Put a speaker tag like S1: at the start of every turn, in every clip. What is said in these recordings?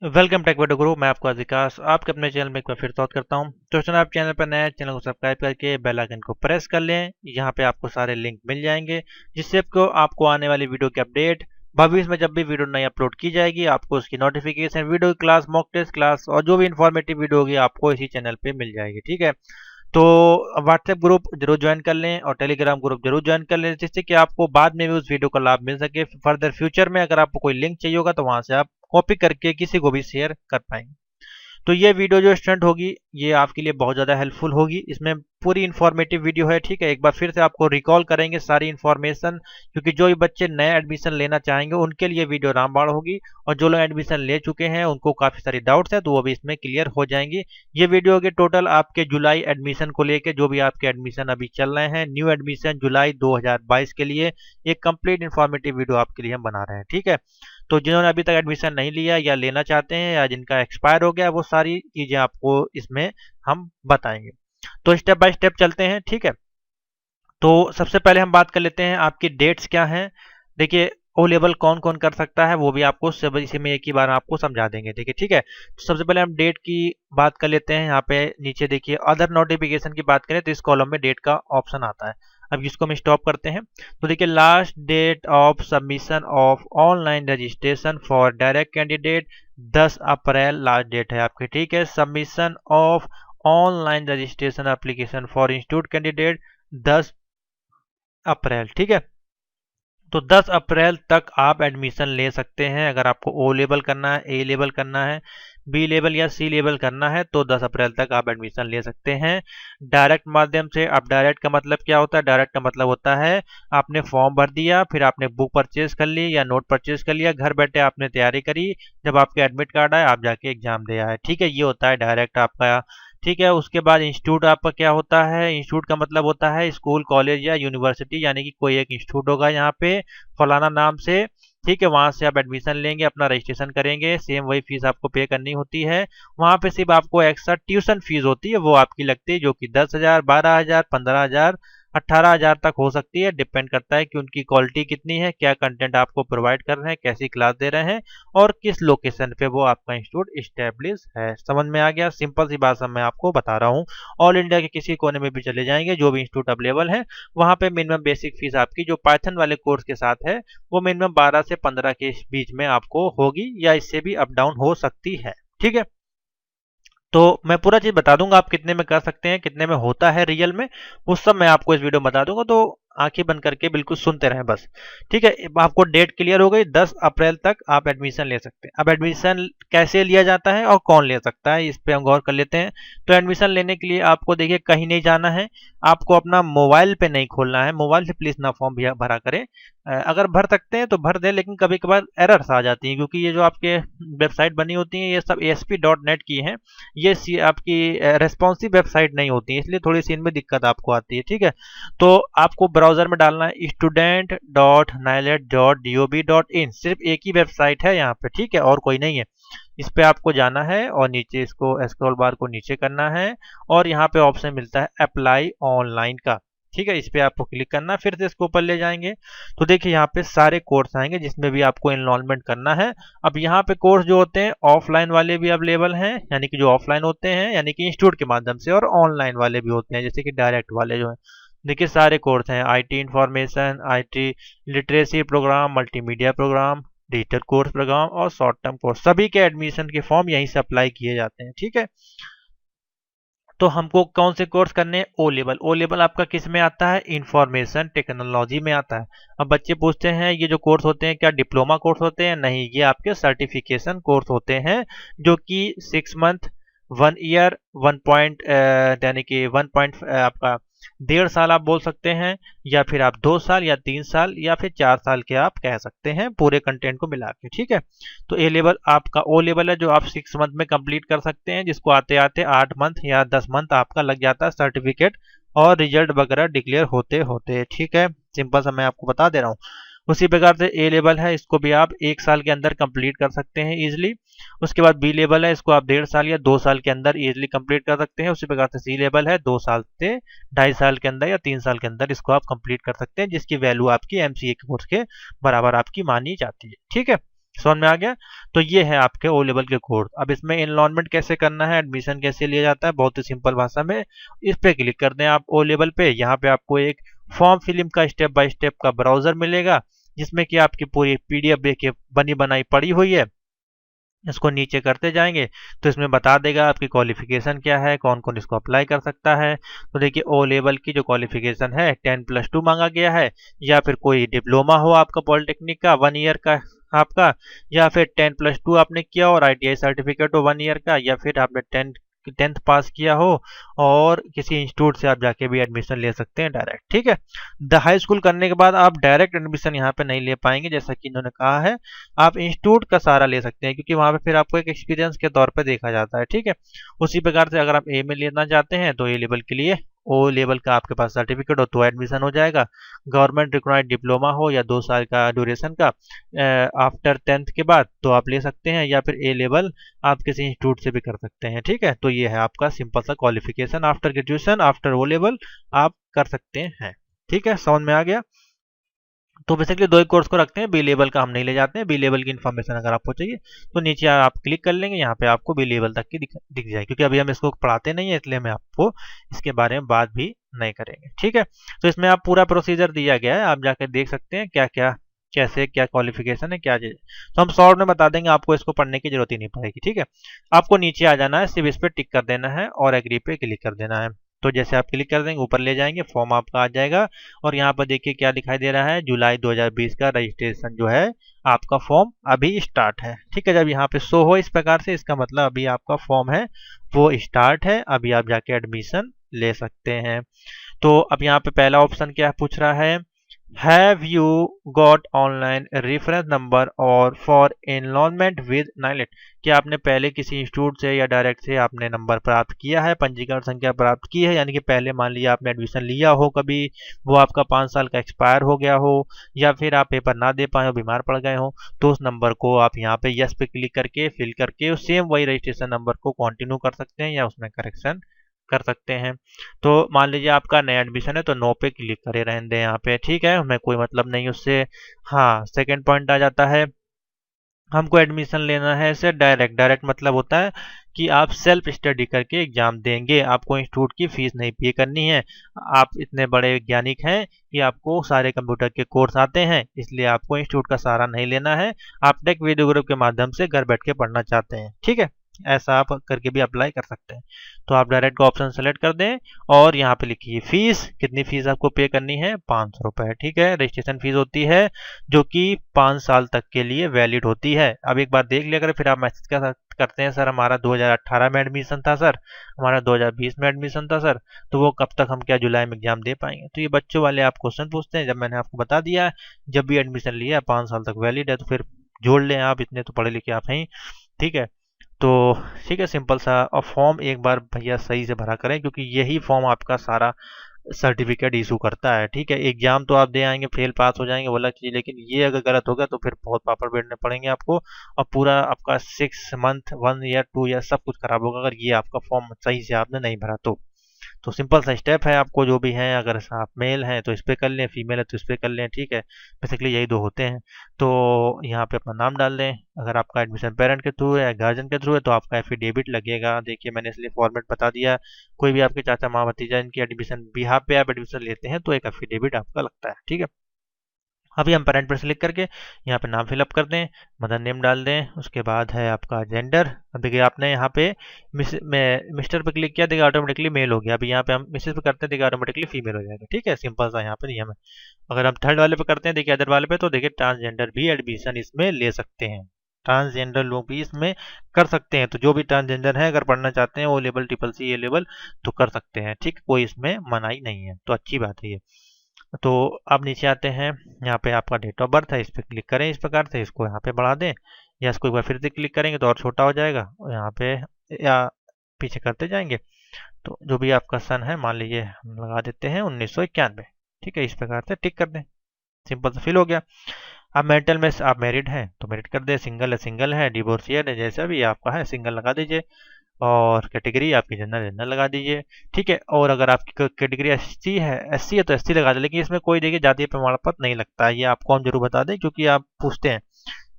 S1: Welcome take video गुरु। मैं आपका विकास आपके अपने चैनल में एक बार फिर स्वागत करता हूं। तो आप चैनल पर नए चैनल को सब्सक्राइब करके बेल आइकन को प्रेस कर लें। यहां पे आपको सारे लिंक मिल जाएंगे जिससे आपको आने वाली वीडियो की अपडेट भविष्य में जब भी वीडियो नई अपलोड की जाएगी आपको उसकी notification, video class, mock test class और जो भी इंफॉर्मेटिव वीडियो होगी आपको इसी चैनल पे मिल जाएगी। ठीक है, तो व्हाट्सएप ग्रुप जरूर ज्वाइन कर लें और टेलीग्राम ग्रुप जरूर ज्वाइन कर लें जिससे कि आपको बाद में भी उस वीडियो का लाभ मिल सके। फर्दर फ्यूचर में अगर आपको कोई लिंक चाहिए होगा तो वहां से आप कॉपी करके किसी को भी शेयर कर पाएंगे। तो ये वीडियो जो स्टूडेंट होगी ये आपके लिए बहुत ज़्यादा हेल्पफुल होगी। इसमें पूरी इन्फॉर्मेटिव वीडियो है। ठीक है, एक बार फिर से आपको रिकॉल करेंगे सारी इन्फॉर्मेशन, क्योंकि जो भी बच्चे नए एडमिशन लेना चाहेंगे उनके लिए वीडियो रामबाण होगी और जो लोग एडमिशन ले चुके हैं उनको काफ़ी सारी डाउट्स हैं तो वो भी इसमें क्लियर हो जाएंगी। ये वीडियो होगी टोटल आपके जुलाई एडमिशन को लेके, जो भी आपके एडमिशन अभी चल रहे हैं, न्यू एडमिशन जुलाई 2022 के लिए एक कंप्लीट इन्फॉर्मेटिव वीडियो आपके लिए हम बना रहे हैं। ठीक है, तो जिन्होंने अभी तक एडमिशन नहीं लिया या लेना चाहते हैं या जिनका एक्सपायर हो गया वो सारी चीजें आपको इसमें हम बताएंगे। तो स्टेप बाय स्टेप चलते हैं। ठीक है, तो सबसे पहले हम बात कर लेते हैं आपकी डेट्स क्या हैं। देखिए, ओ लेवल कौन कौन कर सकता है वो भी आपको सब इसी में एक ही बार आपको समझा देंगे। देखिए, ठीक है, तो सबसे पहले हम डेट की बात कर लेते हैं। यहाँ पे नीचे देखिए अदर नोटिफिकेशन की बात करें तो इस कॉलम में डेट का ऑप्शन आता है। अब इसको हम स्टॉप करते हैं। तो देखिए, last date of submission of online registration for direct candidate 10 April last date है आपकी। ठीक है, submission of online registration application for institute candidate 10 April. ठीक है, तो 10 अप्रैल तक आप एडमिशन ले सकते हैं। अगर आपको ओ लेवल करना है, ए लेवल करना है, बी लेवल या सी लेवल करना है तो 10 अप्रैल तक आप एडमिशन ले सकते हैं डायरेक्ट माध्यम से। अब डायरेक्ट का मतलब क्या होता है? डायरेक्ट का मतलब होता है आपने फॉर्म भर दिया, फिर आपने बुक परचेज कर ली या नोट परचेज कर लिया, घर बैठे आपने तैयारी करी, जब आपके एडमिट कार्ड आए आप जाके एग्जाम दे आए। ठीक है, ये होता है डायरेक्ट आपका। ठीक है, उसके बाद इंस्टीट्यूट आपका क्या होता है? इंस्टीट्यूट का मतलब होता है स्कूल, कॉलेज या यूनिवर्सिटी, यानी कि कोई एक इंस्टीट्यूट होगा यहाँ पे फलाना नाम से। ठीक है, वहां से आप एडमिशन लेंगे, अपना रजिस्ट्रेशन करेंगे, सेम वही फीस आपको पे करनी होती है। वहां पे सिर्फ आपको एक्स्ट्रा ट्यूशन फीस होती है वो आपकी लगती है, जो कि 10,000, 12,000, 15,000, 18,000 तक हो सकती है। डिपेंड करता है कि उनकी क्वालिटी कितनी है, क्या कंटेंट आपको प्रोवाइड कर रहे हैं, कैसी क्लास दे रहे हैं और किस लोकेशन पे वो आपका इंस्टीट्यूट इस्टेब्लिश है। समझ में आ गया? सिंपल सी बात सब मैं आपको बता रहा हूँ। ऑल इंडिया के किसी कोने में भी चले जाएंगे, जो भी इंस्टीट्यूट अवेलेबल है वहां पे मिनिमम बेसिक फीस आपकी जो पाइथन वाले कोर्स के साथ है वो मिनिमम 12 से 15 के बीच में आपको होगी, या इससे भी अप डाउन हो सकती है। ठीक है, तो मैं पूरा चीज बता दूंगा आप कितने में कर सकते हैं, कितने में होता है रियल में, वो सब मैं आपको इस वीडियो में बता दूंगा। तो आंखें बंद करके बिल्कुल सुनते रहें बस। ठीक है, अब आपको डेट क्लियर हो गई, 10 अप्रैल तक आप एडमिशन ले सकते हैं। अब एडमिशन कैसे लिया जाता है और कौन ले सकता है इस पे हम गौर कर लेते हैं। तो एडमिशन लेने के लिए आपको देखिए कहीं नहीं जाना है, आपको अपना मोबाइल पे नहीं खोलना है। मोबाइल से प्लीज ना फॉर्म भरा करें। अगर भर सकते हैं तो भर दें, लेकिन कभी कभार एरर्स आ जाती हैं क्योंकि ये जो आपके वेबसाइट बनी होती है ये सब ASP.NET की हैं। ये आपकी रेस्पॉन्सिव वेबसाइट नहीं होती है, इसलिए थोड़ी सी इनमें दिक्कत आपको आती है। ठीक है, तो आपको ब्राउजर में डालना है student.nilet.gov.in। सिर्फ एक ही वेबसाइट है यहाँ पे, ठीक है, और कोई नहीं है। इस पे आपको जाना है और नीचे इसको स्क्रॉल बार को नीचे करना है और यहाँ पे ऑप्शन मिलता है अप्लाई ऑनलाइन का। ठीक है, इस पे आपको क्लिक करना है, फिर से इसको ऊपर ले जाएंगे तो देखिए यहाँ पे सारे कोर्स आएंगे जिसमें भी आपको एनरोलमेंट करना है। अब यहाँ पे कोर्स जो होते हैं ऑफलाइन वाले भी अवेलेबल हैं, यानी कि जो ऑफलाइन होते हैं यानी कि इंस्टीट्यूट के माध्यम से, और ऑनलाइन वाले भी होते हैं जैसे कि डायरेक्ट वाले जो है। देखिए सारे कोर्स हैं, IT information, IT literacy programme, multimedia programme, digital course programme और शॉर्ट टर्म कोर्स, सभी के एडमिशन के फॉर्म यहीं से अप्लाई किए जाते हैं। ठीक है, तो हमको कौन से कोर्स करने हैं? O level. ओ लेवल आपका किस में आता है? इंफॉर्मेशन टेक्नोलॉजी में आता है। अब बच्चे पूछते हैं ये जो कोर्स होते हैं क्या डिप्लोमा कोर्स होते हैं? नहीं, ये आपके सर्टिफिकेशन कोर्स होते हैं जो कि 6 मंथ, 1 ईयर, 1 पॉइंट यानी कि 1 पॉइंट आपका 1.5 साल आप बोल सकते हैं, या फिर आप 2 साल या 3 साल या फिर 4 साल के आप कह सकते हैं पूरे कंटेंट को मिला के। ठीक है, तो ए लेवल आपका ओ लेवल है जो आप 6 मंथ में कंप्लीट कर सकते हैं, जिसको आते आते 8 मंथ या 10 मंथ आपका लग जाता है सर्टिफिकेट और रिजल्ट वगैरह डिक्लेयर होते होते। ठीक है, सिंपल सा मैं आपको बता दे रहा हूँ। उसी प्रकार से ए लेवल है, इसको भी आप 1 साल के अंदर कंप्लीट कर सकते हैं इजिली। उसके बाद बी लेवल है, इसको आप 1.5 साल या 2 साल के अंदर इजिली कंप्लीट कर सकते हैं। उसी प्रकार से सी लेवल है, 2 साल से 2.5 साल के अंदर या 3 साल के अंदर इसको आप कंप्लीट कर सकते हैं, जिसकी वैल्यू आपकी MCA कोर्स के बराबर आपकी मानी जाती है। ठीक है, समझ में आ गया। तो ये है आपके ओ लेवल के कोर्स। अब इसमें एनरोलमेंट कैसे करना है, एडमिशन कैसे लिया जाता है, बहुत ही सिंपल भाषा में इस पे क्लिक कर दें आप ओ लेवल पे। यहाँ पे आपको एक फॉर्म फिलिंग का स्टेप बाय स्टेप का ब्राउजर मिलेगा, जिसमें कि आपकी पूरी पीडीएफ देखिए बनी बनाई पड़ी हुई है। इसको नीचे करते जाएंगे तो इसमें बता देगा आपकी क्वालिफिकेशन क्या है, कौन कौन इसको अप्लाई कर सकता है। तो देखिए ओ लेवल की जो क्वालिफिकेशन है 10+2 मांगा गया है, या फिर कोई डिप्लोमा हो आपका पॉलिटेक्निक का 1 ईयर का आपका, या फिर 10+2 आपने किया और आईटीआई सर्टिफिकेट हो 1 ईयर का, या फिर आपने 10th पास किया हो और किसी इंस्टीट्यूट से आप जाके भी एडमिशन ले सकते हैं डायरेक्ट। ठीक है, द हाई स्कूल करने के बाद आप डायरेक्ट एडमिशन यहाँ पे नहीं ले पाएंगे, जैसा कि इन्होंने कहा है। आप इंस्टीट्यूट का सहारा ले सकते हैं, क्योंकि वहां पे फिर आपको एक एक्सपीरियंस के तौर पे देखा जाता है। ठीक है, उसी प्रकार से अगर आप ए में लेना चाहते हैं तो ए लेवल के लिए ओ लेवल का आपके पास सर्टिफिकेट हो तो एडमिशन हो जाएगा। गवर्नमेंट रिक्वायर्ड डिप्लोमा हो या 2 साल का ड्यूरेशन का आफ्टर 10th के बाद तो आप ले सकते हैं, या फिर ए लेवल आप किसी इंस्टीट्यूट से भी कर सकते हैं। ठीक है, तो ये है आपका सिंपल सा qualification after graduation, after O level आप कर सकते हैं। ठीक है, समझ में आ गया। तो बेसिकली दो ही कोर्स को रखते हैं, बी लेवल का हम नहीं ले जाते हैं। बी लेवल की इन्फॉर्मेशन अगर आपको चाहिए तो नीचे आप क्लिक कर लेंगे, यहाँ पे आपको बी लेवल तक की दिख जाएगी। क्योंकि अभी हम इसको पढ़ाते नहीं है, इसलिए मैं आपको इसके बारे में बात भी नहीं करेंगे। ठीक है, तो इसमें आप पूरा प्रोसीजर दिया गया है, आप जाकर देख सकते हैं क्या क्या कैसे क्या क्वालिफिकेशन है क्या चीज। तो हम शॉर्ट में बता देंगे, आपको इसको पढ़ने की जरूरत ही नहीं पड़ेगी। ठीक है, आपको नीचे आ जाना है, सिर्फ इस पे टिक कर देना है और एग्री पे क्लिक कर देना है। तो जैसे आप क्लिक कर देंगे ऊपर ले जाएंगे, फॉर्म आपका आ जाएगा और यहाँ पर देखिए क्या दिखाई दे रहा है, जुलाई 2020 का रजिस्ट्रेशन जो है आपका फॉर्म अभी स्टार्ट है। ठीक है, जब यहाँ पे शो हो इस प्रकार से, इसका मतलब अभी आपका फॉर्म है वो स्टार्ट है, अभी आप जाके एडमिशन ले सकते हैं। तो अब यहाँ पे पहला ऑप्शन क्या पूछ रहा है, have you got online reference number और फॉर एनरोलमेंट विद नाइलेट। क्या आपने पहले किसी इंस्टीट्यूट से या डायरेक्ट से आपने नंबर प्राप्त किया है, पंजीकरण संख्या प्राप्त की है, यानी कि पहले मान लिया आपने एडमिशन लिया हो कभी, वो आपका 5 साल का एक्सपायर हो गया हो, या फिर आप पेपर ना दे पाए हो, बीमार पड़ गए हो, तो उस नंबर को आप यहाँ पे यस पे क्लिक करके फिल करके सेम वही रजिस्ट्रेशन नंबर को कंटिन्यू कर सकते हैं या उसमें करेक्शन कर सकते हैं। तो मान लीजिए आपका नया एडमिशन है तो नो पे क्लिक करे रहने दें यहाँ पे। ठीक है, हमें कोई मतलब नहीं उससे। हाँ, सेकंड पॉइंट आ जाता है, हमको एडमिशन लेना है इसे डायरेक्ट। डायरेक्ट मतलब होता है कि आप सेल्फ स्टडी करके एग्जाम देंगे, आपको इंस्टीट्यूट की फीस नहीं पे करनी है। आप इतने बड़े वैज्ञानिक हैं कि आपको सारे कंप्यूटर के कोर्स आते हैं, इसलिए आपको इंस्टीट्यूट का सहारा नहीं लेना है। आप टेक वीडियो ग्रुप के माध्यम से घर बैठ के पढ़ना चाहते हैं। ठीक है, ऐसा आप करके भी अप्लाई कर सकते हैं। तो आप डायरेक्ट का ऑप्शन सेलेक्ट कर दें और यहाँ पे लिखिए फीस, कितनी फीस आपको पे करनी है, 500 रुपए। ठीक है, रजिस्ट्रेशन फीस होती है जो कि 5 साल तक के लिए वैलिड होती है। अब एक बार देख लिया अगर फिर आप मैसेज करते हैं सर हमारा 2018 में एडमिशन था सर, हमारा 2020 में एडमिशन था सर, तो वो कब तक हम क्या जुलाई में एग्जाम दे पाएंगे। तो ये बच्चों वाले आप क्वेश्चन पूछते हैं, जब मैंने आपको बता दिया जब भी एडमिशन लिया 5 साल तक वैलिड है, तो फिर जोड़ लें, आप इतने तो पढ़े लिखे आप हैं। ठीक है, तो ठीक है, सिंपल सा। और फॉर्म एक बार भैया सही से भरा करें, क्योंकि यही फॉर्म आपका सारा सर्टिफिकेट इशू करता है। ठीक है, एग्जाम तो आप दे आएंगे, फेल पास हो जाएंगे वो अलग चीज, लेकिन ये अगर गलत हो गया तो फिर बहुत पापड़ बेड़ने पड़ेंगे आपको, और पूरा आपका 6 मंथ 1 ईयर 2 ईयर सब कुछ खराब होगा अगर ये आपका फॉर्म सही से आपने नहीं भरा तो सिंपल सा स्टेप है, आपको जो भी है, अगर आप मेल हैं तो इस पर कर लें, फीमेल है तो इस पर कर लें। ठीक है, बेसिकली यही दो होते हैं। तो यहाँ पे अपना नाम डाल दें, अगर आपका एडमिशन पेरेंट के थ्रू है या गार्जियन के थ्रू है तो आपका एफिडेविट लगेगा। देखिए मैंने इसलिए फॉर्मेट बता दिया, कोई भी आपके चाचा माँ भतीजा इनकी एडमिशन बिहाफ पे आप एडमिशन लेते हैं तो एक एफिडेविट आपका लगता है। ठीक है, अभी हम पेरेंट पर क्लिक करके यहाँ पे नाम फिलअप कर दें, मदर नेम डाल दें, उसके बाद है आपका जेंडर। अब देखिए आपने यहाँ पे मिस्टर पे क्लिक किया, देखिए ऑटोमेटिकली मेल हो गया। अभी यहाँ पे हम मिसेज पे करते हैं, देखिए ऑटोमेटिकली फीमेल हो जाएगा। ठीक है, सिंपल सा यहाँ पे नियम है। अगर हम थर्ड वाले पे करते हैं, देखिए अदर वाले पे, तो देखिए ट्रांसजेंडर भी एडमिशन इसमें ले सकते हैं, ट्रांसजेंडर लोग भी इसमें कर सकते हैं। तो जो भी ट्रांसजेंडर है अगर पढ़ना चाहते हैं ओ लेवल ट्रिपल सी ए लेवल तो कर सकते हैं। ठीक, कोई इसमें मनाही नहीं है, तो अच्छी बात है ये। तो अब नीचे आते हैं, यहाँ पे आपका डेट ऑफ बर्थ है, इस पर क्लिक करें इस प्रकार से, इसको यहाँ पे बढ़ा दें, या इसको एक बार फिर से क्लिक करेंगे तो और छोटा हो जाएगा, और यहाँ पे या पीछे करते जाएंगे। तो जो भी आपका सन है, मान लीजिए हम लगा देते हैं 1991। ठीक है, इस प्रकार से टिक कर दें, सिंपल से फिल हो गया। अब मैरिटल में आप मैरिड हैं तो मैरिड कर दें, सिंगल है, डिवोर्सियड है, जैसा भी आपका है सिंगल लगा दीजिए, और कैटेगरी आपकी जनरल जनरल लगा दीजिए। ठीक है, और अगर आपकी कैटेगरी एससी है तो एससी लगा दें, लेकिन इसमें कोई देखिए जातीय प्रमाण पत्र नहीं लगता है, ये आपको हम जरूर बता दें क्योंकि आप पूछते हैं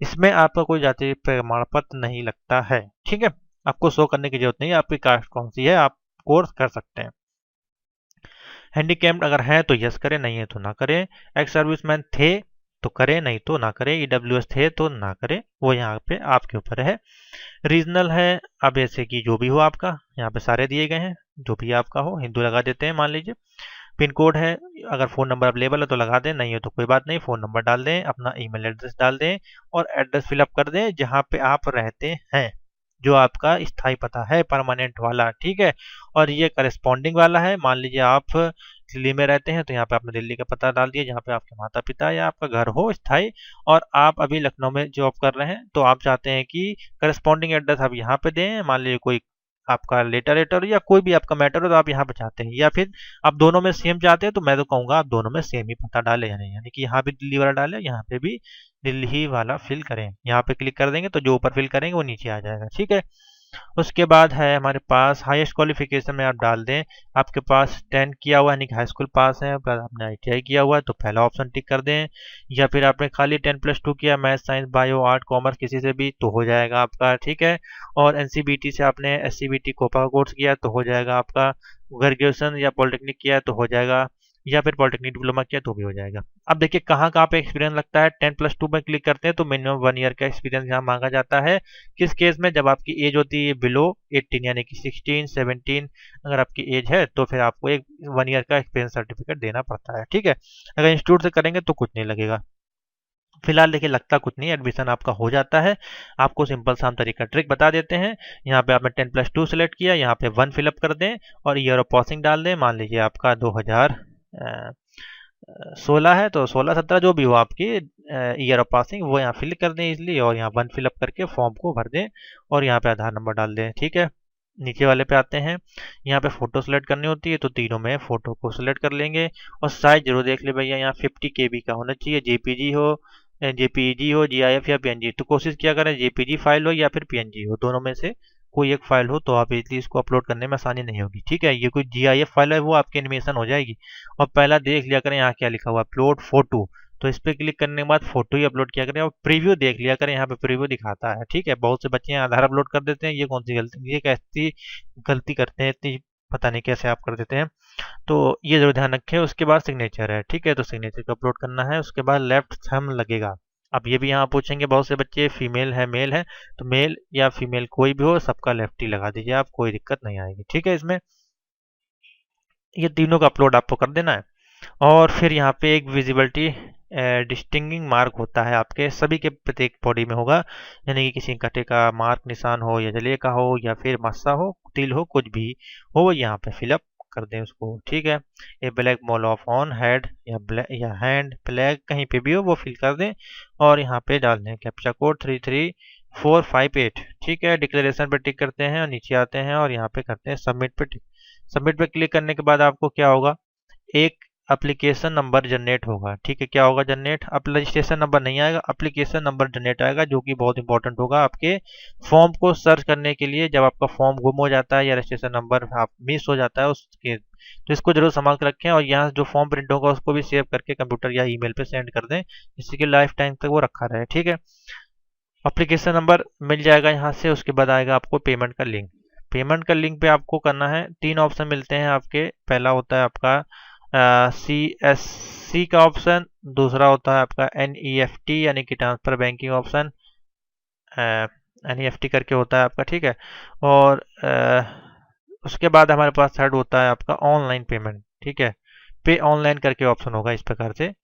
S1: इसमें आपका कोई जाति प्रमाण पत्र नहीं लगता है, ठीक है। आपको शो करने की जरूरत नहीं है आपकी कास्ट कौन सी है, आप कोर्स कर सकते हैं। हैंडीकैप्ड अगर है तो यस करें, नहीं है तो ना करें। एक्स सर्विसमैन थे तो करें, नहीं तो ना करें। ईडब्ल्यूएस थे तो ना करें, वो यहाँ पे आपके ऊपर है। रीजनल है, अब ऐसे कि जो भी हो आपका, यहाँ पे सारे दिए गए हैं, जो भी आपका हो। हिंदू लगा देते हैं मान लीजिए। पिन कोड है, अगर फ़ोन नंबर अवेलेबल है तो लगा दें, नहीं है तो कोई बात नहीं, फ़ोन नंबर डाल दें, अपना ईमेल एड्रेस डाल दें और एड्रेस फिलअप कर दें जहाँ पे आप रहते हैं, जो आपका स्थायी पता है परमानेंट वाला, ठीक है। और ये करस्पॉन्डिंग वाला है, मान लीजिए आप दिल्ली में रहते हैं तो यहाँ पे आपने दिल्ली का पता डाल दिया जहाँ पे आपके माता पिता या आपका घर हो स्थायी, और आप अभी लखनऊ में जॉब कर रहे हैं तो आप चाहते हैं कि करस्पॉन्डिंग एड्रेस आप यहाँ पे दें, मान लीजिए कोई आपका लेटर या कोई भी आपका मैटर हो तो आप यहाँ पे चाहते हैं, या फिर आप दोनों में सेम चाहते हैं तो मैं तो कहूँगा आप दोनों में सेम ही पता डालें, यानी कि यहाँ भी दिल्ली वाला डालें, यहाँ पे भी दिल्ली वाला फिल करें। यहाँ पे क्लिक कर देंगे तो जो ऊपर फिल करेंगे वो नीचे आ जाएगा, ठीक है। उसके बाद है हमारे पास हाईएस्ट क्वालिफिकेशन में आप डाल दें, आपके पास 10 किया हुआ यानी कि हाई स्कूल पास है, प्लस आपने आईटीआई किया हुआ है तो पहला ऑप्शन टिक कर दें, या फिर आपने खाली 10+2 किया math science bio art commerce किसी से भी तो हो जाएगा आपका, ठीक है। और एनसीबीटी से आपने एससीबीटी कोपा का कोर्स किया तो हो जाएगा आपका, ग्रेजुएशन या पॉलिटेक्निक किया तो हो जाएगा, या फिर पॉलिटेक्निक डिप्लोमा किया तो भी हो जाएगा। अब देखिए कहाँ कहाँ पे एक्सपीरियंस लगता है। 10+2 में क्लिक करते हैं तो मिनिमम 1 ईयर का एक्सपीरियंस यहाँ मांगा जाता है। किस केस में, जब आपकी एज होती है बिलो 18 यानी कि 16 17 अगर आपकी एज है तो फिर आपको एक 1 ईयर का एक्सपीरियंस सर्टिफिकेट देना पड़ता है, ठीक है। अगर इंस्टीट्यूट से करेंगे तो कुछ नहीं लगेगा। फिलहाल देखिए लगता कुछ नहीं, एडमिशन आपका हो जाता है। आपको सिंपल सा हम तरीका ट्रिक बता देते हैं। यहाँ पे आपने 10+2 सेलेक्ट किया, यहाँ पे 1 फिलअप कर दें और ईयर ऑफ पासिंग डाल दें, मान लीजिए आपका 2016 है तो 16-17 जो भी हो आपकी ईयर ऑफ पासिंग वो यहाँ फिल कर दें इजली, और यहाँ 1 फिलअप करके फॉर्म को भर दें और यहाँ पे आधार नंबर डाल दें, ठीक है। नीचे वाले पे आते हैं, यहाँ पे फोटो सेलेक्ट करनी होती है तो तीनों में फोटो को सिलेक्ट कर लेंगे, और साइज जरूर देख ले भैया, यहाँ 50 KB का होना चाहिए, जेपीजी हो, जीआईएफ या पीएनजी, तो कोशिश किया करें जेपीजी फाइल हो या फिर पीएनजी हो, दोनों में से कोई एक फाइल हो तो आप इजली इसको अपलोड करने में आसानी नहीं होगी, ठीक है। ये कोई जीआईएफ फाइल है वो आपकी एनिमेशन हो जाएगी। और पहला देख लिया करें यहाँ क्या लिखा हुआ अपलोड फोटो, तो इस पर क्लिक करने के बाद फोटो ही अपलोड किया करें, और प्रीव्यू देख लिया करें, यहाँ पे प्रीव्यू दिखाता है, ठीक है। बहुत से बच्चे आधार अपलोड कर देते हैं, ये कौन सी गलती, ये कैसी गलती करते हैं, इतनी पता नहीं कैसे आप कर देते हैं, तो ये जरूर ध्यान रखें। उसके बाद सिग्नेचर है, ठीक है, तो सिग्नेचर को अपलोड करना है। उसके बाद लेफ्ट थंब लगेगा। अब ये भी यहाँ पूछेंगे बहुत से बच्चे, फीमेल है मेल है, तो मेल या फीमेल कोई भी हो सबका लेफ्ट ही लगा दीजिए आप, कोई दिक्कत नहीं आएगी, ठीक है। इसमें ये तीनों का अपलोड आपको कर देना है। और फिर यहाँ पे एक विजिबिलिटी डिस्टिंगिंग मार्क होता है, आपके सभी के प्रत्येक बॉडी में होगा, यानी कि किसी कटे का मार्क निशान हो या जले का हो या फिर मस्सा हो, तिल हो, कुछ भी हो, यहाँ पे फिलअप कर दें उसको, ठीक है। ये black mall of on head या ब्लैक या हैंड ब्लैक कहीं पे भी हो वो फिल कर दें, और यहाँ पे डाल दें कैप्चा कोड 33458, ठीक है। डिक्लेरेशन पे टिक करते हैं और नीचे आते हैं और यहाँ पे करते हैं सबमिट पे टिक। सबमिट पे क्लिक करने के बाद आपको क्या होगा, एक एप्लीकेशन नंबर जनरेट होगा, ठीक है। क्या होगा जनरेट, अब रजिस्ट्रेशन नंबर नहीं आएगा, एप्लीकेशन नंबर जनरेट आएगा, जो कि बहुत इंपॉर्टेंट होगा आपके फॉर्म को सर्च करने के लिए। जब आपका फॉर्म गुम हो जाता है या रजिस्ट्रेशन नंबर आप मिस हो जाता है उसके, तो इसको जरूर संभाल कर रखें, और यहाँ जो फॉर्म प्रिंट होगा उसको भी सेव करके कंप्यूटर या ईमेल पे सेंड कर दें, जिससे कि लाइफ टाइम तक वो रखा रहे, ठीक है। एप्लीकेशन नंबर मिल जाएगा यहाँ से। उसके बाद आएगा आपको पेमेंट का लिंक। पेमेंट का लिंक पे आपको करना है, 3 ऑप्शन मिलते हैं आपके। पहला होता है आपका CSC का ऑप्शन, दूसरा होता है आपका NEFT यानी कि ट्रांसफर बैंकिंग ऑप्शन, NEFT करके होता है आपका, ठीक है। और उसके बाद हमारे पास थर्ड होता है आपका ऑनलाइन पेमेंट, ठीक है। पे ऑनलाइन करके ऑप्शन होगा इस प्रकार से,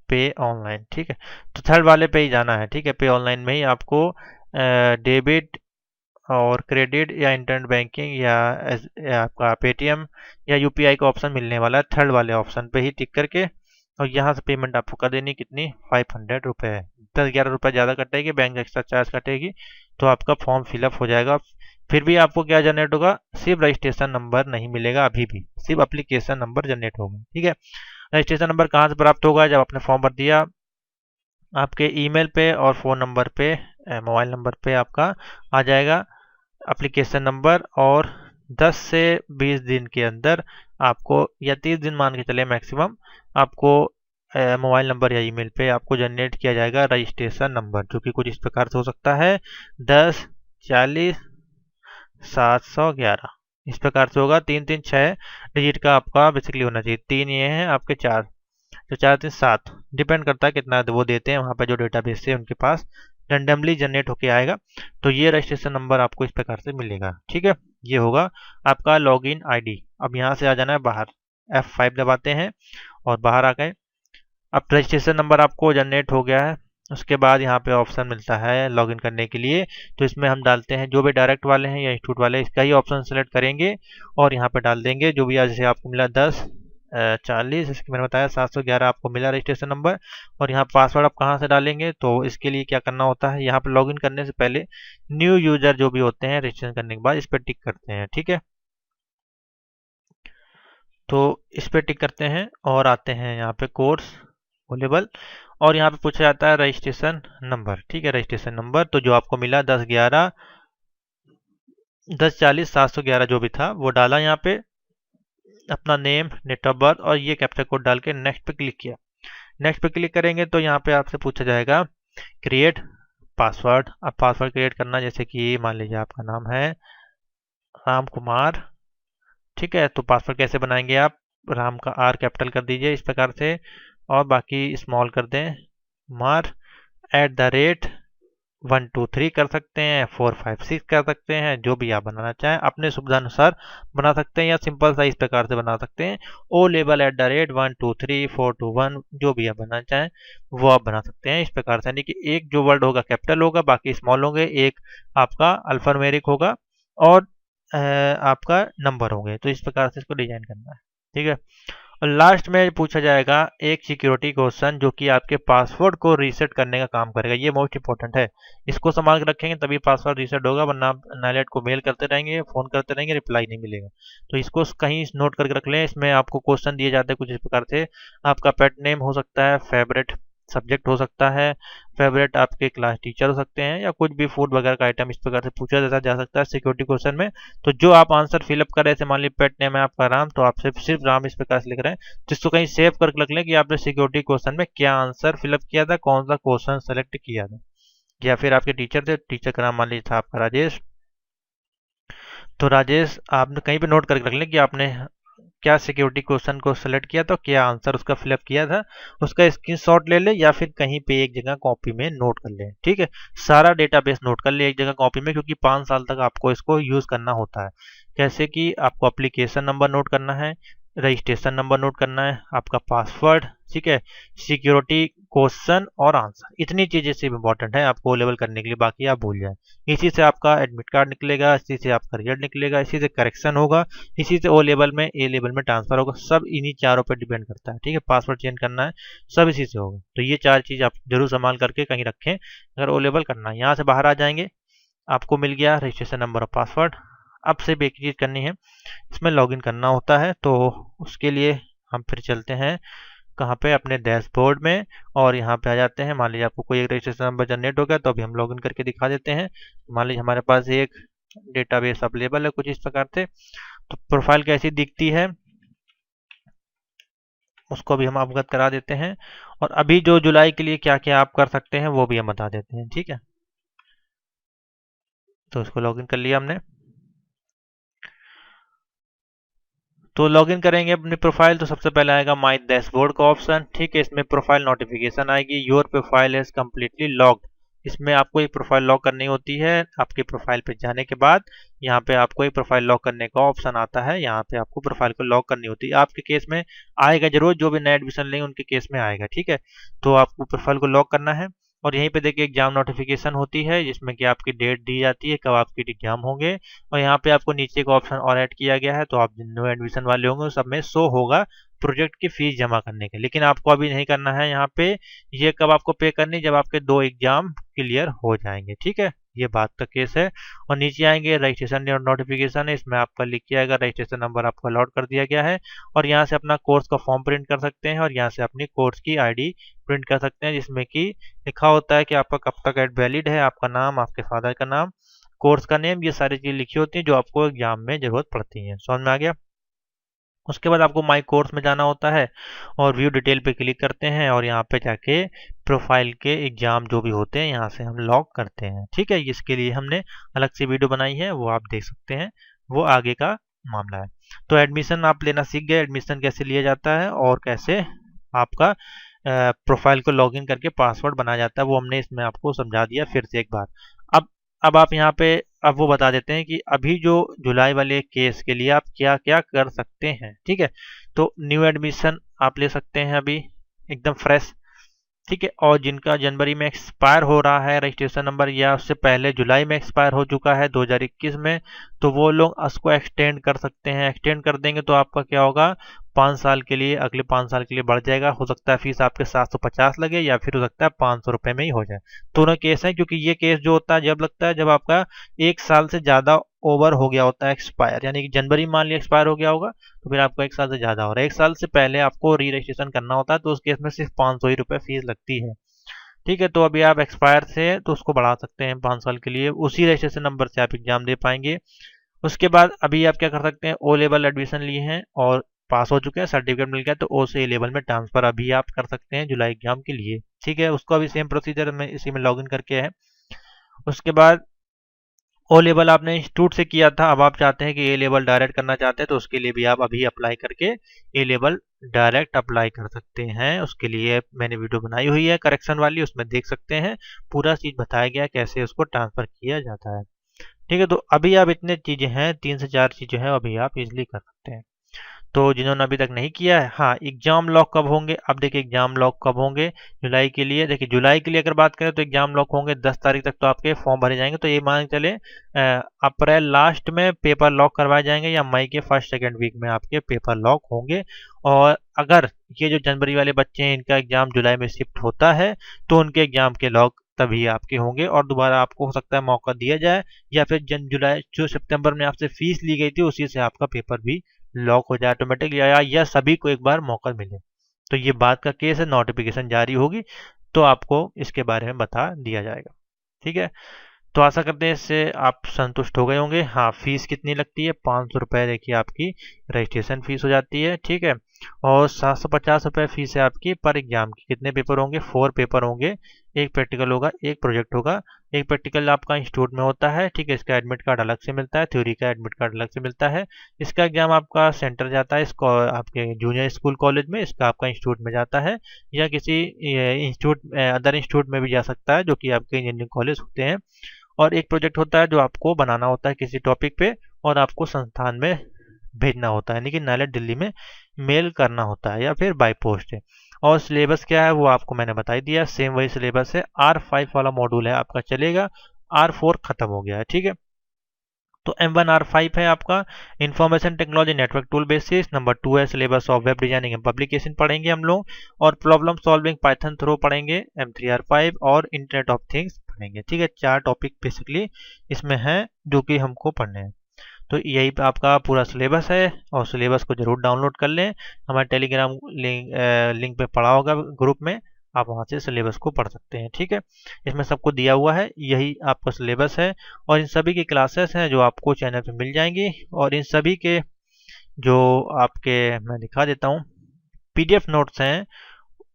S1: पे ऑनलाइन, ठीक है। तो थर्ड वाले पे ही जाना है, ठीक है। पे ऑनलाइन में ही आपको डेबिट और क्रेडिट या इंटरनेट बैंकिंग या आपका पेटीएम या यूपीआई का ऑप्शन मिलने वाला है, थर्ड वाले ऑप्शन पे ही टिक करके, और यहाँ से पेमेंट आपको कर देनी कितनी, 500 रुपये, 10-11 रुपये ज़्यादा कटेगी, बैंक एक्स्ट्रा चार्ज कटेगी, तो आपका फॉर्म फिलअप हो जाएगा। फिर भी आपको क्या जनरेट होगा, सिर्फ रजिस्ट्रेशन नंबर नहीं मिलेगा, अभी भी सिर्फ एप्लीकेशन नंबर जनरेट होगा, ठीक है। रजिस्ट्रेशन नंबर कहाँ से प्राप्त होगा, जब आपने फॉर्म भर दिया आपके ईमेल पे और फ़ोन नंबर पे, मोबाइल नंबर पे आपका आ जाएगा एप्लीकेशन नंबर, और 10 से 20 दिन के अंदर आपको, या 30 दिन मान के चले मैक्सिमम, आपको मोबाइल नंबर या ईमेल पे आपको जनरेट किया जाएगा रजिस्ट्रेशन नंबर, जो कि कुछ इस प्रकार से हो सकता है 10 40 711, इस प्रकार से होगा। 3 3 6 डिजिट का आपका बेसिकली होना चाहिए। 3 ये हैं आपके 4, तो 4 3 7 डिपेंड करता है कितना वो देते हैं वहाँ पे जो डेटाबेस से उनके पास रेंडमली जनरेट होके आएगा। तो ये रजिस्ट्रेशन नंबर आपको इस प्रकार से मिलेगा। ठीक है, ये होगा आपका लॉगिन आईडी। अब यहाँ से आ जाना है बाहर, F5 दबाते हैं और बाहर आ गए। अब रजिस्ट्रेशन नंबर आपको जनरेट हो गया है। उसके बाद यहाँ पे ऑप्शन मिलता है लॉगिन करने के लिए, तो इसमें हम डालते हैं जो भी डायरेक्ट वाले हैं या इंस्टीट्यूट वाले, इसका ही ऑप्शन सेलेक्ट करेंगे और यहाँ पे डाल देंगे जो भी आज जैसे आपको मिला 10 40, इसके मैंने बताया 711 आपको मिला रजिस्ट्रेशन नंबर। और यहाँ पासवर्ड आप कहाँ से डालेंगे, तो इसके लिए क्या करना होता है, यहाँ पर लॉगिन करने से पहले न्यू यूजर जो भी होते हैं रजिस्ट्रेशन करने के बाद इस पर टिक करते हैं। ठीक है, तो इस पर टिक करते हैं और आते हैं यहाँ पे कोर्स अवेलेबल, और यहाँ पे पूछा जाता है रजिस्ट्रेशन नंबर। ठीक है, रजिस्ट्रेशन नंबर तो जो आपको मिला 10 40 711 जो भी था वो डाला यहाँ पे, अपना नेम डेट ऑफ बर्थ और ये कैप्चा कोड डाल के नेक्स्ट पे क्लिक किया। नेक्स्ट पे क्लिक करेंगे तो यहाँ पे आपसे पूछा जाएगा क्रिएट पासवर्ड। अब पासवर्ड क्रिएट करना, जैसे कि मान लीजिए आपका नाम है राम कुमार। ठीक है, तो पासवर्ड कैसे बनाएंगे आप, राम का आर कैपिटल कर दीजिए इस प्रकार से और बाकी स्मॉल कर दें, कुमार @123 कर सकते हैं, 456 कर सकते हैं, जो भी आप बनाना चाहें अपने सुविधानुसार बना सकते हैं या सिंपल सा इस प्रकार से बना सकते हैं। ओ लेबल @123 421, जो भी आप बनाना चाहें वो आप बना सकते हैं इस प्रकार से, यानी कि एक जो वर्ड होगा कैपिटल होगा, बाकी स्मॉल होंगे, एक आपका अल्फान्यूमेरिक होगा और आपका नंबर होंगे। तो इस प्रकार से इसको डिजाइन करना है। ठीक है, और लास्ट में पूछा जाएगा एक सिक्योरिटी क्वेश्चन जो कि आपके पासवर्ड को रीसेट करने का काम करेगा। ये मोस्ट इंपॉर्टेंट है, इसको संभाल के रखेंगे तभी पासवर्ड रीसेट होगा, वरना आप नाइलेट को मेल करते रहेंगे, फोन करते रहेंगे, रिप्लाई नहीं मिलेगा। तो इसको कहीं नोट करके रख लें। इसमें आपको क्वेश्चन दिए जाते हैं कुछ इस प्रकार से, आपका पेट नेम हो सकता है, फेवरेट सब्जेक्ट हो सकता है, फेवरेट आपके क्लास टीचर हो सकते हैं, या कुछ भी फूड वगैरह का आइटम इस प्रकार से पूछा जा सकता है सिक्योरिटी क्वेश्चन में। तो जो आप आंसर फिलअप कर रहे थे, मान लीजिए पेट नेम है आपका राम, तो आप सिर्फ राम इस प्रकार से लिख रहे हैं, तो इसको कहीं सेव करके रख लें कि आपने सिक्योरिटी क्वेश्चन में क्या आंसर फिलअप किया था, कौन सा क्वेश्चन सेलेक्ट किया था। या फिर आपके टीचर थे, टीचर का नाम मान लीजिए था आपका राजेश, तो राजेश आपने कहीं पे नोट करके रख लें कि आपने क्या सिक्योरिटी क्वेश्चन को सेलेक्ट किया, तो क्या आंसर उसका फिलअप किया था, उसका स्क्रीनशॉट ले ले या फिर कहीं पे एक जगह कॉपी में नोट कर ले। ठीक है, सारा डेटाबेस नोट कर ले एक जगह कॉपी में, क्योंकि 5 साल तक आपको इसको यूज करना होता है। कैसे कि आपको एप्लीकेशन नंबर नोट करना है, रजिस्ट्रेशन नंबर नोट करना है, आपका पासवर्ड, ठीक है, सिक्योरिटी क्वेश्चन और आंसर, इतनी चीजें सिर्फ इंपॉर्टेंट है आपको लेवल करने के लिए, बाकी आप भूल जाए। इसी से आपका एडमिट कार्ड निकलेगा, इसी से आपका रिजल्ट निकलेगा, इसी से करेक्शन होगा, इसी से ओ लेवल में ए लेवल में ट्रांसफर होगा, सब इन्हीं चारों पर डिपेंड करता है। ठीक है, पासवर्ड चेंज करना है सब इसी से होगा। तो ये 4 चीज आप जरूर संभाल करके कहीं रखें अगर ओ लेवल करना है। यहाँ से बाहर आ जाएंगे, आपको मिल गया रजिस्ट्रेशन नंबर और पासवर्ड। अब से एक चीज करनी है, इसमें लॉगिन करना होता है, तो उसके लिए हम फिर चलते हैं कहाँ पे, अपने डैशबोर्ड में, और यहाँ पे आ जाते हैं। मान लीजिए आपको कोई एक रजिस्ट्रेशन नंबर जनरेट हो गया, तो अभी हम लॉगिन करके दिखा देते हैं। मान लीजिए हमारे पास एक डेटाबेस अवेलेबल है कुछ इस प्रकार से, तो प्रोफाइल कैसी दिखती है उसको भी हम अवगत करा देते हैं, और अभी जो जुलाई के लिए क्या क्या आप कर सकते हैं वो भी हम बता देते हैं। ठीक है, तो इसको लॉगिन कर लिया हमने। तो लॉगिन करेंगे अपनी प्रोफाइल, तो सबसे पहले आएगा माई डैशबोर्ड का ऑप्शन। ठीक है, इसमें प्रोफाइल नोटिफिकेशन आएगी, your profile is completely locked. इसमें आपको एक प्रोफाइल लॉक करनी होती है। आपकी प्रोफाइल पे जाने के बाद यहाँ पे आपको एक प्रोफाइल लॉक करने का ऑप्शन आता है, यहाँ पे आपको प्रोफाइल को लॉक करनी होती है। आपके केस में आएगा जरूर, जो भी नए एडमिशन लेंगे उनके केस में आएगा। ठीक है, तो आपको प्रोफाइल को लॉक करना है, और यहीं पे देखिए एग्जाम नोटिफिकेशन होती है जिसमें कि आपकी डेट दी जाती है कब आपके एग्जाम होंगे, और यहाँ पे आपको नीचे का ऑप्शन और ऐड किया गया है, तो आप न्यू एडमिशन वाले होंगे सब में शो होगा प्रोजेक्ट की फीस जमा करने के। लेकिन आपको अभी नहीं करना है यहाँ पे, ये कब आपको पे करनी, जब आपके 2 एग्जाम क्लियर हो जाएंगे। ठीक है, ये बात का केस है। और नीचे आएंगे रजिस्ट्रेशन नोटिफिकेशन है, इसमें आपका लिख के आएगा रजिस्ट्रेशन नंबर आपका अलॉट कर दिया गया है, और यहाँ से अपना कोर्स का फॉर्म प्रिंट कर सकते हैं, और यहाँ से अपनी कोर्स की आईडी प्रिंट कर सकते हैं, जिसमें कि लिखा होता है कि आपका कब तक एड वैलिड है, आपका नाम, आपके फादर का नाम, कोर्स का नेम, ये सारी चीज लिखी होती है जो आपको एग्जाम में जरूरत पड़ती है। समझ में आ गया। उसके बाद आपको माई कोर्स में जाना होता है और व्यू डिटेल पे क्लिक करते हैं और यहाँ पे जाके प्रोफाइल के एग्जाम जो भी होते हैं यहाँ से हम लॉग करते हैं। ठीक है, इसके लिए हमने अलग से वीडियो बनाई है, वो आप देख सकते हैं, वो आगे का मामला है। तो एडमिशन आप लेना सीख गए, एडमिशन कैसे लिया जाता है और कैसे आपका प्रोफाइल को लॉगिन करके पासवर्ड बनाया जाता है, वो हमने इसमें आपको समझा दिया फिर से एक बार। अब अब आप यहाँ पे अब वो बता देते हैं कि अभी जो जुलाई वाले केस के लिए आप क्या क्या कर सकते हैं। ठीक है, तो न्यू एडमिशन आप ले सकते हैं अभी एकदम फ्रेश। ठीक है, और जिनका जनवरी में एक्सपायर हो रहा है रजिस्ट्रेशन नंबर या उससे पहले जुलाई में एक्सपायर हो चुका है 2021 में, तो वो लोग उसको एक्सटेंड कर सकते हैं। एक्सटेंड कर देंगे तो आपका क्या होगा, 5 साल के लिए, अगले 5 साल के लिए बढ़ जाएगा। हो सकता है फीस आपके 750 लगे या फिर हो सकता है 500 रुपये में ही हो जाए। दोनों केस है, क्योंकि ये केस जो होता है जब लगता है जब आपका 1 साल से ज़्यादा ओवर हो गया होता है एक्सपायर, यानी कि जनवरी मान लिया एक्सपायर हो गया होगा तो फिर आपको 1 साल से ज़्यादा हो रहा है, 1 साल से पहले आपको री रजिस्ट्रेशन करना होता है, तो उस केस में सिर्फ 500 ही रुपये फीस लगती है। ठीक है, तो अभी आप एक्सपायर से तो उसको बढ़ा सकते हैं 5 साल के लिए, उसी रजिस्ट्रेशन नंबर से आप एग्जाम दे पाएंगे। उसके बाद अभी आप क्या कर सकते हैं, ओ लेवल एडमिशन लिए हैं और पास हो चुके हैं, सर्टिफिकेट मिल गया, तो ओ से ए लेवल में ट्रांसफर अभी आप कर सकते हैं जुलाई एग्जाम के लिए। ठीक है, उसको अभी सेम प्रोसीजर में इसी में लॉगिन करके है। उसके बाद ओ लेवल आपने इंस्टीट्यूट से किया था, अब आप चाहते हैं कि ए लेवल डायरेक्ट करना चाहते हैं, तो उसके लिए भी आप अभी अप्लाई करके ए लेवल डायरेक्ट अप्लाई कर सकते हैं। उसके लिए मैंने वीडियो बनाई हुई है करेक्शन वाली, उसमें देख सकते हैं पूरा चीज़ बताया गया है कैसे उसको ट्रांसफ़र किया जाता है। ठीक है, तो अभी आप इतने चीज़ें हैं, 3 से 4 चीज़ें हैं, अभी आप इजीली कर सकते हैं। तो जिन्होंने अभी तक नहीं किया है, हाँ, एग्जाम लॉक कब होंगे, अब देखिए एग्जाम लॉक कब होंगे जुलाई के लिए। देखिए जुलाई के लिए अगर बात करें तो एग्जाम लॉक होंगे 10 तारीख तक, तो आपके फॉर्म भरे जाएंगे, तो ये मान के चले अप्रैल लास्ट में पेपर लॉक करवाए जाएंगे या मई के फर्स्ट सेकेंड वीक में आपके पेपर लॉक होंगे। और अगर ये जो जनवरी वाले बच्चे हैं इनका एग्जाम जुलाई में शिफ्ट होता है तो उनके एग्जाम के लॉक तभी आपके होंगे और दोबारा आपको हो सकता है मौका दिया जाए, या फिर जुलाई जो सितंबर में आपसे फीस ली गई थी उसी से आपका पेपर भी लॉक हो जाए ऑटोमेटिक, या सभी को एक बार मौका मिले। तो ये बात का केस है, नोटिफिकेशन जारी होगी तो आपको इसके बारे में बता दिया जाएगा। ठीक है, तो आशा करते हैं इससे आप संतुष्ट हो गए होंगे। हाँ, फीस कितनी लगती है, 500 रुपये देखिए आपकी रजिस्ट्रेशन फीस हो जाती है। ठीक है, और 750 रुपये फीस है आपकी पर एग्जाम की। कितने पेपर होंगे, 4 पेपर होंगे, एक प्रैक्टिकल होगा, एक प्रोजेक्ट होगा। एक प्रैक्टिकल आपका इंस्टीट्यूट में होता है, ठीक है, इसका एडमिट कार्ड अलग से मिलता है, थ्योरी का एडमिट कार्ड अलग से मिलता है। इसका एग्जाम आपका सेंटर जाता है इसको आपके जूनियर स्कूल कॉलेज में, इसका आपका इंस्टीट्यूट में जाता है, या किसी इंस्टीट्यूट अदर इंस्टीट्यूट में भी जा सकता है जो कि आपके इंजीनियरिंग कॉलेज होते हैं। और एक प्रोजेक्ट होता है जो आपको बनाना होता है किसी टॉपिक पे और आपको संस्थान में भेजना होता है, यानी कि नाले दिल्ली में मेल करना होता है या फिर बाय पोस्ट है। और सिलेबस क्या है वो आपको मैंने बता ही दिया, सेम वही सिलेबस है। R5 वाला मॉड्यूल है आपका चलेगा, R4 खत्म हो गया है। ठीक है, तो M1 R5 है आपका information technology network tool basis. Number 2 है syllabus of web designing and publication पढ़ेंगे हम लोग, और प्रॉब्लम सॉल्विंग पाइथन थ्रो पढ़ेंगे M3 R5, और इंटरनेट ऑफ थिंग्स पढ़ेंगे। ठीक है, 4 टॉपिक बेसिकली इसमें हैं जो कि हमको पढ़ने हैं। तो यही आपका पूरा सिलेबस है, और सिलेबस को जरूर डाउनलोड कर लें, हमारे टेलीग्राम लिंक पे पड़ा होगा ग्रुप में, आप वहाँ से सिलेबस को पढ़ सकते हैं। ठीक है, इसमें सबको दिया हुआ है, यही आपका सिलेबस है, और इन सभी की क्लासेस हैं जो आपको चैनल पे मिल जाएंगी, और इन सभी के जो आपके मैं दिखा देता हूँ PDF नोट्स हैं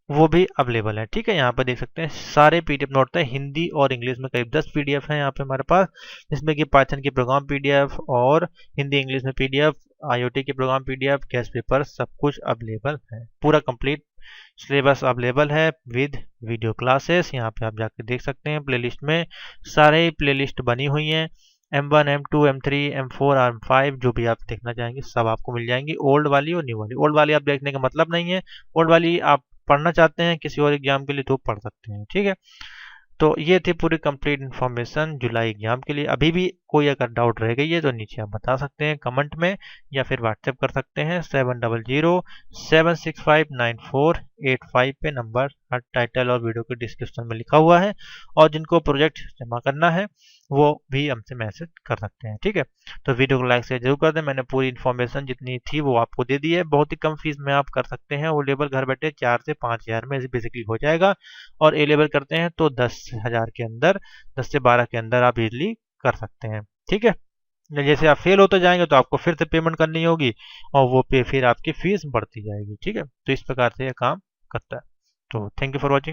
S1: वो भी अवेलेबल है। ठीक है, यहाँ पर देख सकते हैं सारे PDF नोट है, हिंदी और इंग्लिश में करीब 10 PDF हैं यहाँ पे हमारे पास, जिसमें कि पाइथन की प्रोग्राम PDF और हिंदी इंग्लिश में PDF, IoT की प्रोग्राम PDF, गेस्ट पेपर, सब कुछ अवेलेबल है। पूरा कंप्लीट सिलेबस अवेलेबल है विद वीडियो क्लासेस। यहाँ पे आप जाकर देख सकते हैं, प्लेलिस्ट में सारे प्लेलिस्ट बनी हुई हैं, M1 M2 M3 M4 M5 जो भी आप देखना चाहेंगे सब आपको मिल जाएंगी, ओल्ड वाली और न्यू वाली। ओल्ड वाली आप देखने का मतलब नहीं है, ओल्ड वाली आप पढ़ना चाहते हैं किसी और एग्जाम के लिए तो पढ़ सकते हैं। ठीक है, तो ये थी पूरी कंप्लीट इन्फॉर्मेशन जुलाई एग्जाम के लिए। अभी भी कोई अगर डाउट रह गई है तो नीचे आप बता सकते हैं कमेंट में, या फिर व्हाट्सएप कर सकते हैं 7007659485 पे, नंबर हर टाइटल और वीडियो के डिस्क्रिप्शन में लिखा हुआ है। और जिनको प्रोजेक्ट जमा करना है वो भी हमसे मैसेज कर सकते हैं। ठीक है, तो वीडियो को लाइक से जरूर कर दें। मैंने पूरी इन्फॉर्मेशन जितनी थी वो आपको दे दी है, बहुत ही कम फीस में आप कर सकते हैं। वो लेवल घर बैठे 4 से 5 हज़ार में बेसिकली हो जाएगा, और ए लेवल करते हैं तो 10 हज़ार के अंदर, 10 से 12 के अंदर आप इजीली कर सकते हैं। ठीक है, जैसे आप फेल होते जाएंगे तो आपको फिर से पेमेंट करनी होगी और वो पे फिर आपकी फीस बढ़ती जाएगी। ठीक है, तो इस प्रकार से ये काम करता है। तो थैंक यू फॉर वॉचिंग।